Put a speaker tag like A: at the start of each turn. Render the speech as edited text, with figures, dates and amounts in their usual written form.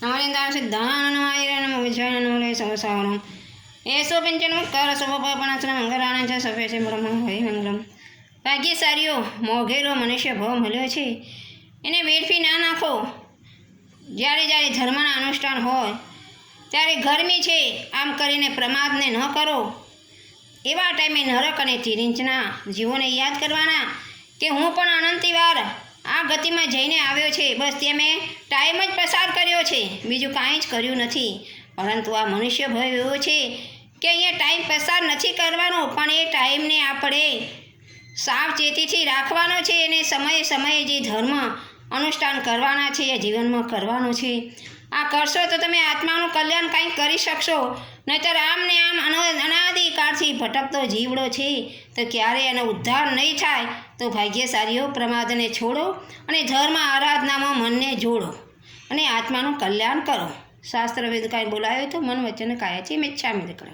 A: નમોનિંદા સિદ્ધાનમાયરનમ વિજયનમલે સવસાવનમ એસો પિંચનમુક્કાર શુભપણાશ્રમ મંગળાણા છે સફે છે બ્રહ્મ હૈ મંગલમ. ભાગ્યશાળીઓ મોઘેલો મનુષ્ય ભાવ મળ્યો છે એને વેડફી ના નાખો. જ્યારે જ્યારે ધર્મના અનુષ્ઠાન હોય ત્યારે ગરમી છે આમ કરીને પ્રમાદને ન કરો. એવા ટાઈમે નરક અને તિરિંચના જીવોને યાદ કરવાના કે હું પણ અનંતી વાર આ ગતિમાં જઈને આવ્યો છે. બસ તે મેં ટાઈમ જ પસાર કર્યો છે, બીજું કાંઈ જ કર્યું નથી. પરંતુ આ મનુષ્ય ભય એવો છે કે અહીંયા ટાઈમ પસાર નથી કરવાનો, પણ એ ટાઈમને આપણે સાવચેતીથી રાખવાનો છે અને સમયે સમયે જે ધર્મ અનુષ્ઠાન કરવાના છે એ જીવનમાં કરવાનું છે. આ કરશો તો તમે આત્માનું કલ્યાણ કંઈક કરી શકશો. નહીંતર આમને આમ અનાદિકાળથી ભટકતો જીવડો છે તો ક્યારેય એનો ઉદ્ધાર નહીં થાય. તો ભાગ્યશાળીઓ પ્રમાદને છોડો અને ધર્મ આરાધનામાં મનને જોડો અને આત્માનું કલ્યાણ કરો. શાસ્ત્ર વેદ કાંઈ બોલાયો તો મન વચન કાયાથી મિચ્છામિ કરો.